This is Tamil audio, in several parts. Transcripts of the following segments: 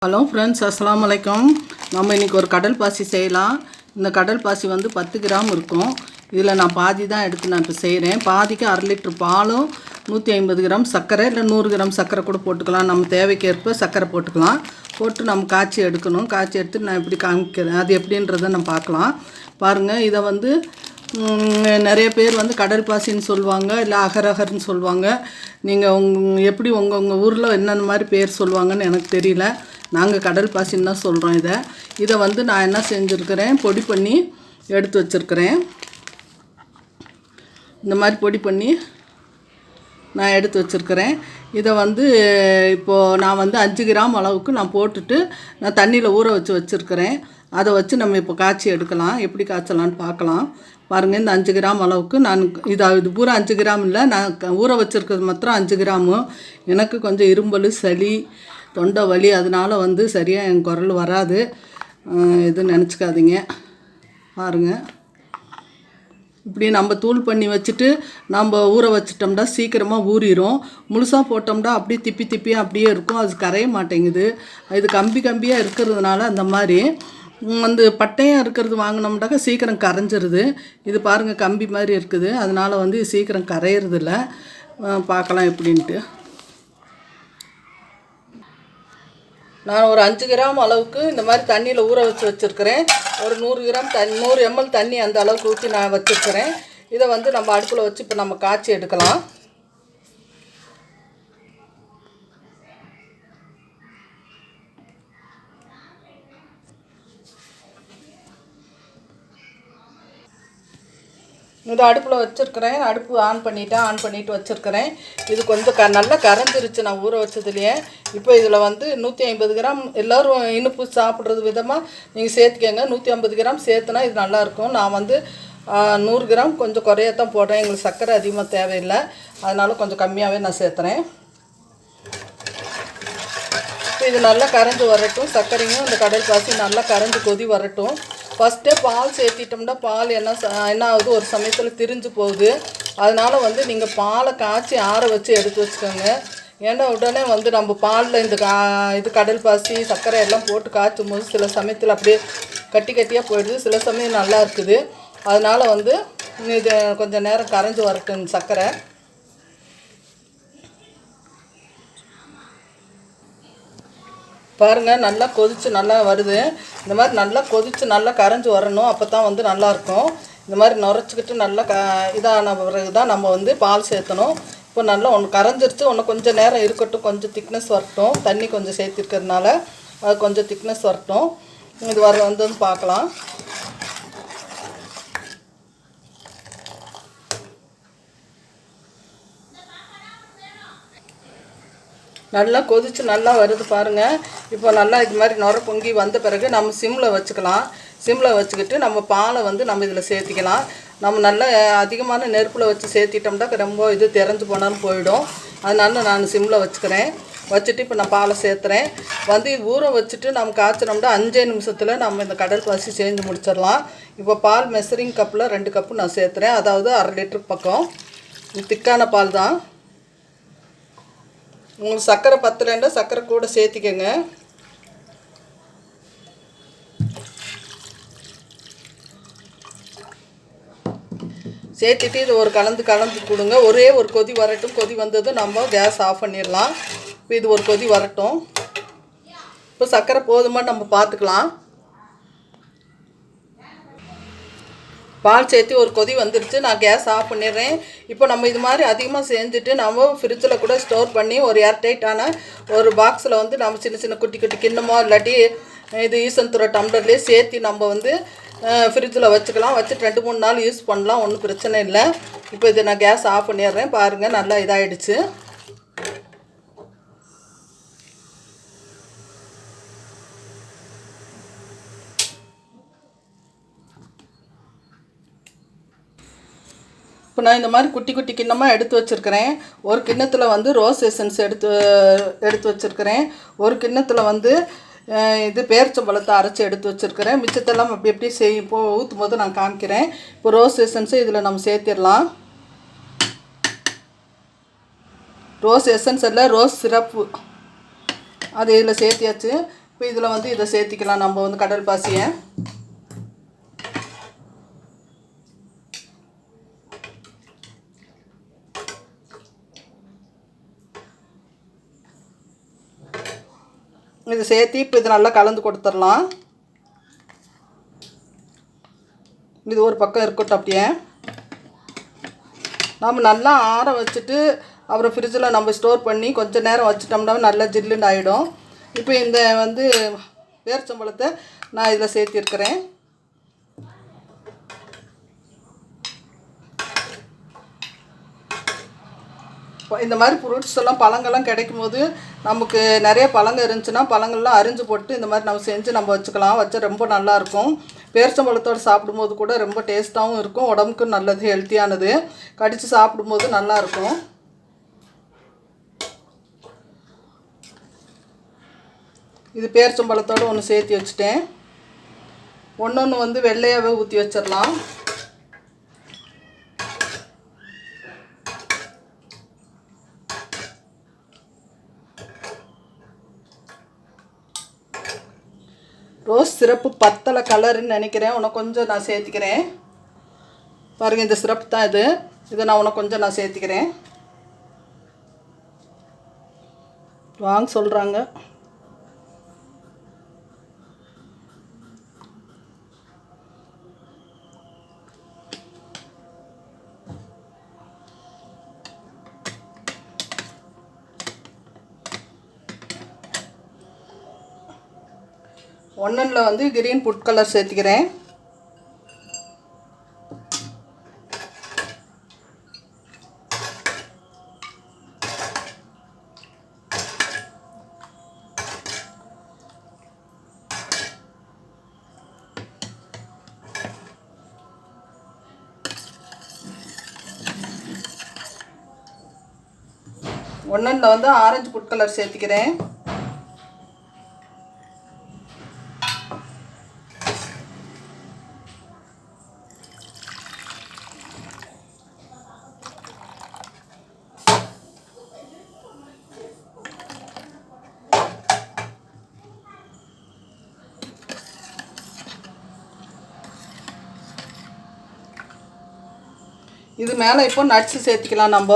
ஹலோ ஃப்ரெண்ட்ஸ், அஸ்ஸலாமு அலைக்கும். நம்ம இன்றைக்கி ஒரு கடல் பாசி செய்யலாம். இந்த கடல் பாசி வந்து 10 கிராம் இருக்கும். இதில் நான் பாதி தான் எடுத்து நான் இப்போ செய்கிறேன். பாதிக்கு 1/2 லிட்டர் பாலும் 150 கிராம் சர்க்கரை இல்லை 100 கிராம் சர்க்கரை கூட போட்டுக்கலாம். நம்ம தேவைக்கேற்ப சர்க்கரை போட்டுக்கலாம். போட்டு நம்ம காய்ச்சி எடுக்கணும். காய்ச்சி எடுத்து நான் எப்படி காமிக்கிறேன், அது எப்படின்றத நம்ம பார்க்கலாம். பாருங்கள், இதை வந்து நிறைய பேர் வந்து கடல் பாசின்னு சொல்லுவாங்க, இல்லை அகரகர்னு சொல்லுவாங்க. நீங்கள் எப்படி உங்கள் ஊரில் என்னென்ன மாதிரி பேர் சொல்லுவாங்கன்னு எனக்கு தெரியல. நாங்கள் கடல் பாசின்னு தான் சொல்கிறோம். இதை வந்து நான் என்ன செஞ்சுருக்கிறேன், பொடி பண்ணி எடுத்து வச்சுருக்கிறேன். இந்த மாதிரி பொடி பண்ணி நான் எடுத்து வச்சுருக்கிறேன். இதை வந்து இப்போது நான் வந்து 5 கிராம் அளவுக்கு நான் போட்டுட்டு நான் தண்ணியில் ஊற வச்சுருக்கிறேன். அதை வச்சு நம்ம இப்போ காய்ச்சி எடுக்கலாம். எப்படி காய்ச்சலான்னு பார்க்கலாம். பாருங்கள், இந்த 5 கிராம் அளவுக்கு நான் இது பூரா 5 கிராம் இல்லை, நான் ஊற வச்சுருக்கிறது மாத்திரம் 5 கிராமு. எனக்கு கொஞ்சம் இரும்பல், சளி, தொண்டை வலி, அதனால் வந்து சரியாக என் குரல் வராது, எதுவும் நினச்சிக்காதீங்க. பாருங்கள், இப்படி நம்ம தூள் பண்ணி வச்சுட்டு நம்ம ஊற வச்சிட்டோம்னா சீக்கிரமாக ஊறிடும். முழுசாக போட்டோம்னா அப்படியே திப்பி அப்படியே இருக்கும், அது கரைய மாட்டேங்குது. இது கம்பியாக இருக்கிறதுனால அந்த மாதிரி வந்து பட்டையாக இருக்கிறது வாங்கினோம்னாக்கா சீக்கிரம் கரைஞ்சிருது. இது பாருங்கள், கம்பி மாதிரி இருக்குது, அதனால் வந்து சீக்கிரம் கரையிறதில்ல. பார்க்கலாம் எப்படின்ட்டு. நான் ஒரு 5 கிராம் அளவுக்கு இந்த மாதிரி தண்ணியில் ஊற வச்சுருக்கிறேன். ஒரு 100 கிராம் 100 ml தண்ணி அந்த அளவுக்கு ஊற்றி நான் வச்சுருக்கிறேன். இதை வந்து நம்ம அடுப்பில் வச்சு இப்போ நம்ம காய்ச்சி எடுக்கலாம். இது அடுப்பில் வச்சுருக்கிறேன். அடுப்பு ஆன் பண்ணிவிட்டு வச்சுருக்கிறேன். இது கொஞ்சம் நல்லா கரைஞ்சிருச்சு நான் ஊற வச்சதுலேயே. இப்போ இதில் வந்து 150 கிராம், எல்லோரும் இனிப்பு சாப்பிட்றது விதமாக நீங்கள் சேர்த்துக்கங்க. 150 கிராம் சேர்த்துனா இது நல்லாயிருக்கும். நான் வந்து 100 கிராம் கொஞ்சம் குறையத்தான் போடுறேன். எங்களுக்கு சர்க்கரை அதிகமாக தேவையில்லை, அதனால் கொஞ்சம் கம்மியாகவே நான் சேர்த்துறேன். இப்போ இது நல்லா கரைஞ்சி வரட்டும். சர்க்கரையும் இந்த கடல் பாசி நல்லா கரைஞ்சி கொதி வரட்டும். ஃபஸ்ட்டே பால் சேர்த்திட்டோம்னா பால் என்ன ஆகுது, ஒரு சமயத்தில் திரிஞ்சு போகுது. அதனால் வந்து நீங்கள் பாலை காய்ச்சி ஆற வச்சு எடுத்து வச்சுக்கோங்க. ஏன்னா உடனே வந்து நம்ம பாலில் இது கடல் பாசி சர்க்கரை எல்லாம் போட்டு காய்ச்சும் போது சில சமயத்தில் அப்படியே கட்டியாக போயிடுது, சில சமயம் நல்லா இருக்குது. அதனால் வந்து இது கொஞ்சம் நேரம் கரைஞ்சி வரட்டும் சர்க்கரை. பாருங்கள், நல்லா கொதித்து நல்லா வருது. இந்த மாதிரி நல்லா கொதித்து நல்லா கரைஞ்சி வரணும், அப்போ தான் வந்து நல்லாயிருக்கும். இந்த மாதிரி நுரைச்சிக்கிட்டு நல்லா இதான பிறகு தான் நம்ம வந்து பால் சேர்த்தணும். இப்போ நல்லா ஒன்று கரைஞ்சிருச்சு, ஒன்று கொஞ்சம் நேரம் இருக்கட்டும், கொஞ்சம் திக்னஸ் வரட்டும். தண்ணி கொஞ்சம் சேர்த்திருக்கிறதுனால அது கொஞ்சம் திக்னஸ் வரட்டும். இது வந்ததுன்னு பார்க்கலாம். நல்லா கொதித்து நல்லா வருது பாருங்கள். இப்போ நல்லா இது மாதிரி நுர பொங்கி வந்த பிறகு நம்ம சிம்மில் வச்சுக்கலாம். சிம்மில் வச்சுக்கிட்டு நம்ம பாலை வந்து நம்ம இதில் சேர்த்திக்கலாம். நம்ம நல்லா அதிகமான நெருப்பில் வச்சு சேர்த்திட்டோம்னா ரொம்ப இது திறஞ்சு போனாலும் போயிடும். அதனால நான் சிம்மில் வச்சுக்கிறேன். வச்சுட்டு இப்போ நான் பாலை சேர்த்துறேன். வந்து இது ஊற வச்சுட்டு நம்ம காய்ச்சினோம்னா 5 நிமிஷத்தில் நம்ம இந்த கடல் பாசி செஞ்சு முடிச்சிடலாம். இப்போ பால் மெஷரிங் கப்பில் 2 கப்பு நான் சேர்த்துறேன். அதாவது 1/2 லிட்டருக்கு பக்கம். இது திக்கான பால் தான். உங்களுக்கு சர்க்கரை பத்தலைன்னா சர்க்கரை கூட சேர்த்திக்கங்க. சேர்த்துட்டு இது ஒரு கலந்து கொடுங்க. ஒரே ஒரு கொதி வரட்டும். கொதி வந்ததும் நம்ம கேஸ் ஆஃப் பண்ணிடலாம். இப்போ இது ஒரு கொதி வரட்டும். இப்போ சர்க்கரை போதுமா நம்ம பார்த்துக்கலாம். பால் சேர்த்து ஒரு கொதி வந்துடுச்சு, நான் கேஸ் ஆஃப் பண்ணிடுறேன். இப்போ நம்ம இது மாதிரி அதிகமாக செஞ்சுட்டு நம்ம ஃப்ரிட்ஜில் கூட ஸ்டோர் பண்ணி ஒரு ஏர்டைட்டான ஒரு பாக்ஸில் வந்து நம்ம சின்ன குட்டி கிண்ணமோ இல்லாட்டி இது ஈசன்துறை டம்ளர்லேயே சேர்த்து நம்ம வந்து ஃப்ரிட்ஜில் வச்சுக்கலாம். வச்சுட்டு 2-3 நாள் யூஸ் பண்ணலாம், ஒன்றும் பிரச்சனை இல்லை. இப்போ இதை நான் கேஸ் ஆஃப் பண்ணிடுறேன். பாருங்கள், நல்லா இதாகிடுச்சு. இப்போ நான் இந்த மாதிரி குட்டி கிண்ணமாக எடுத்து வச்சுருக்கிறேன். ஒரு கிண்ணத்தில் வந்து ரோஸ் எசன்ஸ் எடுத்து வச்சுருக்கிறேன். ஒரு கிண்ணத்தில் வந்து இது பேரிச்சம்பழத்தை அரைச்சி எடுத்து வச்சுருக்கிறேன். மிச்சத்தெல்லாம் எப்படி ஊற்றும் போது நான் காமிக்கிறேன். இப்போ ரோஸ் எசன்ஸு இதில் நம்ம சேர்த்திடலாம். ரோஸ் எசன்ஸ் இல்லை, ரோஸ் சிரப்பு அது இதில் சேர்த்தியாச்சு. இப்போ இதில் வந்து இதை சேர்த்திக்கலாம் நம்ம வந்து கடல் பாசியை. இதை சேர்த்து இப்போ இது நல்லா கலந்து கொடுத்துடலாம். இது ஒரு பக்கம் இருக்கட்டும். அப்படியே நம்ம நல்லா ஆற வச்சுட்டு அப்புறம் ஃப்ரிட்ஜில் நம்ம ஸ்டோர் பண்ணி கொஞ்சம் நேரம் வச்சுட்டோம்னா நல்லா ஜில்லுன்னு ஆகிடும். இப்போ இந்த வந்து பேரிச்சம்பழத்தை நான் இதில் சேர்த்திருக்கிறேன். இந்த மாதிரி ஃப்ரூட்ஸ் எல்லாம் பழங்கள்லாம் கிடைக்கும் போது நமக்கு நிறைய பழங்கள் இருந்துச்சுன்னா பழங்கள்லாம் அரிஞ்சு போட்டு இந்த மாதிரி நம்ம செஞ்சு நம்ம வச்சுக்கலாம். வச்சா ரொம்ப நல்லாயிருக்கும். பேரிச்சம்பழத்தோடு சாப்பிடும்போது கூட ரொம்ப டேஸ்ட்டாகவும் இருக்கும். உடம்புக்கும் நல்லது, ஹெல்த்தியானது. கடித்து சாப்பிடும்போது நல்லாயிருக்கும். இது பேரிச்சம்பழத்தோடு ஒன்று சேர்த்து வச்சுட்டேன். ஒன்று வந்து வெள்ளையாகவே ஊற்றி வச்சிடலாம். ரோஸ் சிரப்பு பத்தலை கலருன்னு நினைக்கிறேன். உனக்கு கொஞ்சம் நான் சேர்த்துக்கிறேன். பாருங்கள், இந்த சிரப்பு தான் இது. இதை நான் உனக்கு கொஞ்சம் நான் சேர்த்துக்கிறேன். வாங்க சொல்கிறாங்க. ஒன்றில் வந்து கிரீன் ஃபுட் கலர் சேர்த்துக்கிறேன். ஒன்றில் வந்து ஆரஞ்சு ஃபுட் கலர் சேர்த்துக்கிறேன். இது மேலே இப்போ நட்ஸு சேர்த்துக்கலாம். நம்ம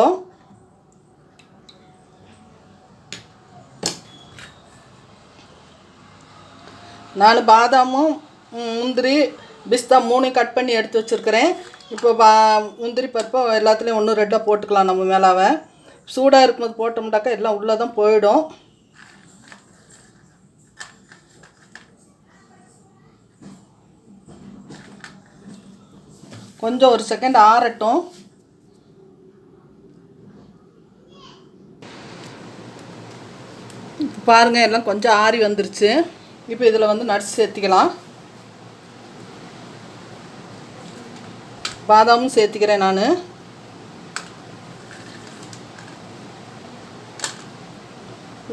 நான் பாதாமும் முந்திரி பிஸ்தா 3 கட் பண்ணி எடுத்து வச்சுருக்கிறேன். இப்போ முந்திரி பருப்பை எல்லாத்துலேயும் ஒன்று ரெட்டாக போட்டுக்கலாம். நம்ம மேலாவை சூடாக இருக்கும்போது போட்டோம்னாக்கா எல்லாம் உள்ளே தான் போயிடும். கொஞ்சம் ஒரு செகண்ட் ஆறட்டும். பாருங்கள், எல்லாம் கொஞ்சம் ஆறி வந்துருச்சு. இப்போ இதில் வந்து நட்ஸ் சேர்த்திக்கலாம். பாதாமும் சேர்த்திக்கிறேன். நான்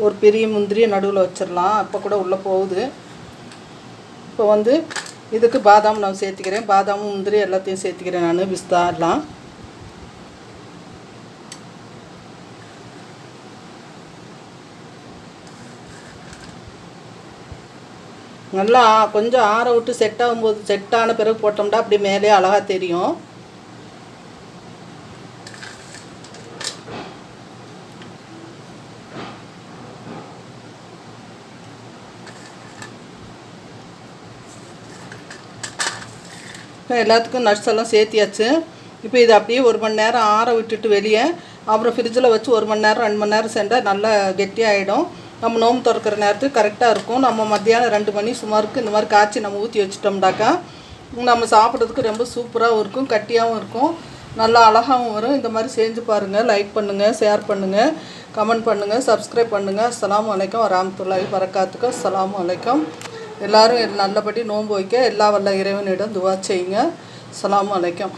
ஒரு பெரிய முந்திரியை நடுவில் வச்சிடலாம். அப்போ கூட உள்ளே போகுது. இப்போ வந்து இதுக்கு பாதாம் நான் சேர்த்திக்கிறேன். பாதாமும் முந்திரி எல்லாத்தையும் சேர்த்திக்கிறேன். நான் பிஸ்தா எல்லாம் நல்லா கொஞ்சம் ஆற விட்டு செட் ஆகும்போது, செட் ஆன பிறகு போட்டோம்னா அப்படி மேலே அழகாக தெரியும். எல்லாத்துக்கும் நட்ஸ் எல்லாம் சேர்த்தியாச்சு. இப்போ இது அப்படியே 1 மணி நேரம் ஆற விட்டுட்டு வெளியே அப்புறம் ஃப்ரிட்ஜில் வச்சு 1 மணி நேரம் 2 மணி நேரம் செஞ்சால் நல்லா கெட்டியாகிடும். நம்ம நோம்பு திறக்கிற நேரத்துக்கு கரெக்டாக இருக்கும். நம்ம மத்தியானம் 2 மணி சுமாருக்கு இந்த மாதிரி காய்ச்சி நம்ம ஊற்றி வச்சிட்டோம்னாக்கா நம்ம சாப்பிட்றதுக்கு ரொம்ப சூப்பராகவும் இருக்கும், கட்டியாகவும் இருக்கும், நல்லா அழகாகவும் வரும். இந்த மாதிரி செஞ்சு பாருங்கள். லைக் பண்ணுங்கள், ஷேர் பண்ணுங்கள், கமெண்ட் பண்ணுங்கள், சப்ஸ்கிரைப் பண்ணுங்கள். அஸ்ஸலாமு அலைக்கும் வரஹ்மத்துல்லாஹி வரகாத்துக்கு. அஸ்ஸலாமு அலைக்கும். எல்லோரும் நல்லபடி நோன்பு வைக்க எல்லா வல்ல இறைவனிடம் துவா செய்யுங்க. அஸ்ஸலாமு அலைக்கும்.